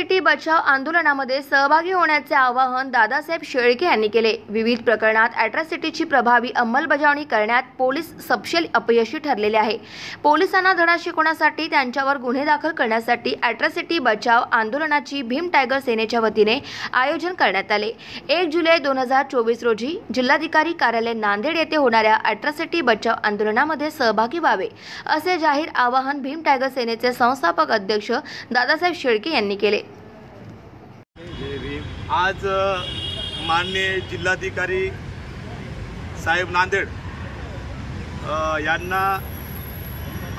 Atrocity बचाव आंदोलनामध्ये सहभागी होण्याचे आवाहन दादासाहेब शेळके यांनी केले। विविध प्रकरणात अॅट्रॉसिटीची प्रभावी अंमलबजावणी करण्यात पोलीस सपशेल अपयशी ठरलेले आहे। पोलिसांना धडा शिकवण्यासाठी त्यांच्यावर गुन्हे दाखल करण्यासाठी अॅट्रॉसिटी बचाव आंदोलनाची भीम टायगर सेनेच्या वतीने आयोजन करण्यात आले। 1 जुलै 2024 रोजी जिल्हाधिकारी कार्यालय नांदेड येथे होणाऱ्या अॅट्रॉसिटी बचाव आंदोलनामध्ये सहभागी व्हावे असे जाहीर आवाहन भीम टायगर सेनेचे संस्थापक अध्यक्ष दादासाहेब शेळके यांनी केले। आज माननीय जिल्हाधिकारी साहेब नांदेड यांना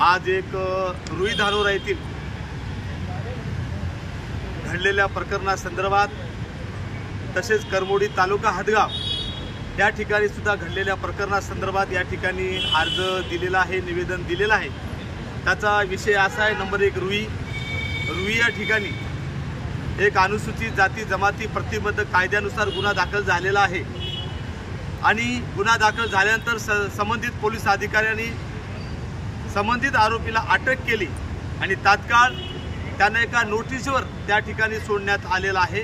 आज एक रुई धानोरा येथील घडलेल्या प्रकरणासंदर्भात तसेच करमोडी तालुका हदगाव या ठिकाणी सुद्धा घडलेल्या प्रकरणासंदर्भात या ठिकाणी अर्ज दिलेला आहे, निवेदन दिलेलं आहे। त्याचा विषय असा आहे, नंबर 1 रुई या ठिकाणी एक अनुसूचित जाती जमाती प्रतिबंधक कायद्यानुसार गुन्हा दाखल झालेला आहे आणि गुन्हा दाखल झाल्यानंतर संबंधित पोलीस अधिकाऱ्यांनी संबंधित आरोपीला अटक केली आणि तात्काळ त्यांना एका नोटीसवर त्या ठिकाणी सोडण्यात आलेला आहे।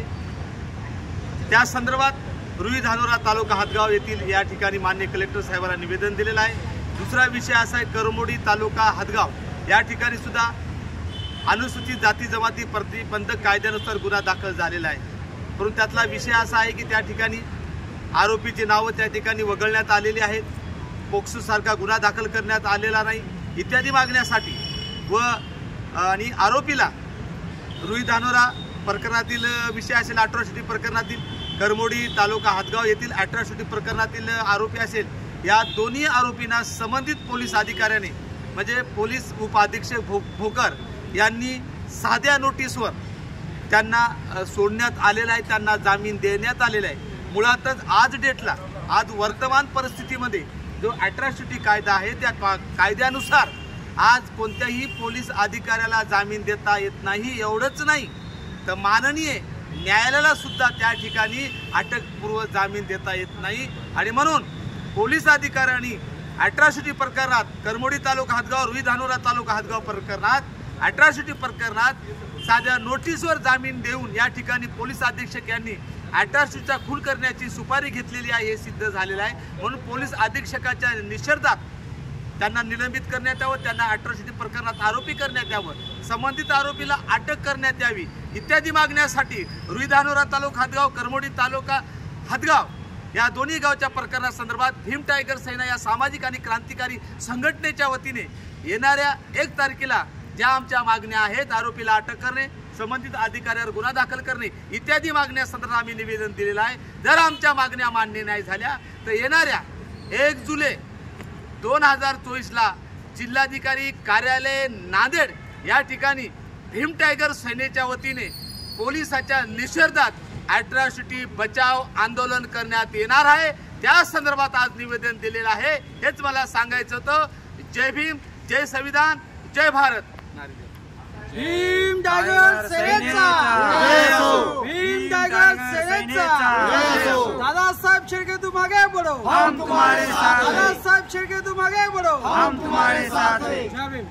त्या संदर्भात रुई धानोरा तालुका हदगाव येथील या ठिकाणी माननीय कलेक्टर साहेबांना निवेदन दिलेलं आहे। दुसरा विषय असा आहे, करमोडी तालुका हदगाव या ठिकाणी सुद्धा अनुसूचित जाती जमाती प्रतिबंधक कायद्यानुसार गुन्हा दाखल झालेला आहे, परंतु त्यातला विषय असा आहे की त्या ठिकाणी आरोपीची नावं त्या ठिकाणी वगळण्यात आलेली आहेत, पोक्सो सारखा गुन्हा दाखल करण्यात आलेला नाही इत्यादी मागण्यासाठी आणि आरोपीला रुई धानोरा प्रकरणातील विषय असेल, अॅट्रॉसिटी प्रकरणातील करमोडी तालुका हदगाव येथील अॅट्रॉसिटी प्रकरणातील आरोपी असेल, या दोन्ही आरोपींना संबंधित पोलीस अधिकाऱ्याने म्हणजे पोलीस उपअधीक्षक भोकर यांनी साध्या नोटीसवर त्यांना सोडण्यात आलेलं आहे, त्यांना जामीन देण्यात आलेला आहे। मुळातच आज डेटला आज वर्तमान परिस्थितीमध्ये जो अॅट्रॉसिटी कायदा आहे त्या कायद्यानुसार आज कोणत्याही पोलीस अधिकाऱ्याला जामीन देता येत नाही। एवढंच नाही तर माननीय न्यायालयाला सुद्धा त्या ठिकाणी अटकपूर्व जामीन देता येत नाही आणि म्हणून पोलीस अधिकाऱ्यांनी अॅट्रॉसिटी प्रकरणात करमोडी तालुका हदगाव रुई धानोरा तालुका हदगाव प्रकरणात अॅट्रॉसिटी प्रकरणात साध्या नोटीसवर जामीन देऊन या ठिकाणी पोलीस अधीक्षक यांनी अॅट्रॉसिटीचा खून करण्याची सुपारी घेतलेली आहे हे सिद्ध झालेलं आहे। म्हणून पोलीस अधीक्षकाच्या निषेधात त्यांना निलंबित करण्यात यावं, त्यांना अॅट्रॉसिटी प्रकरणात आरोपी करण्यात यावं, संबंधित आरोपीला अटक करण्यात यावी इत्यादी मागण्यासाठी रुई धानोरा तालुका हदगाव करमोडी तालुका हदगाव या दोन्ही गावच्या प्रकरणासंदर्भात भीम टायगर सेना या सामाजिक आणि क्रांतिकारी संघटनेच्या वतीने येणाऱ्या 1 तारखेला ज्या आमच्या मागण्या आहेत, आरोपीला अटक करणे, संबंधित अधिकाऱ्यावर गुन्हा दाखल करणे इत्यादी मागण्यासंदर्भात आम्ही निवेदन दिलेलं आहे। जर आमच्या मागण्या मान्य नाही झाल्या तर येणाऱ्या 1 जुलै 2024 ला जिल्हाधिकारी कार्यालय नांदेड या ठिकाणी भीम टायगर सेनेच्या वतीने पोलिसाच्या निषेधात अॅट्रॉसिटी बचाव आंदोलन करण्यात येणार आहे। त्या संदर्भात आज निवेदन दिलेलं आहे। हेच मला सांगायचं होतं। जय भीम, जय संविधान, जय भारत। भीम टायगर सेनेचा जय हो, भीम टायगर सेनेचा जय हो। दादासाहेब शेळके तुम आगे बढ़ो, हम तुम्हारे साथ हैं। दादासाहेब शेळके तुम आगे बढ़ो, हम तुम्हारे साथ हैं। जय भीम।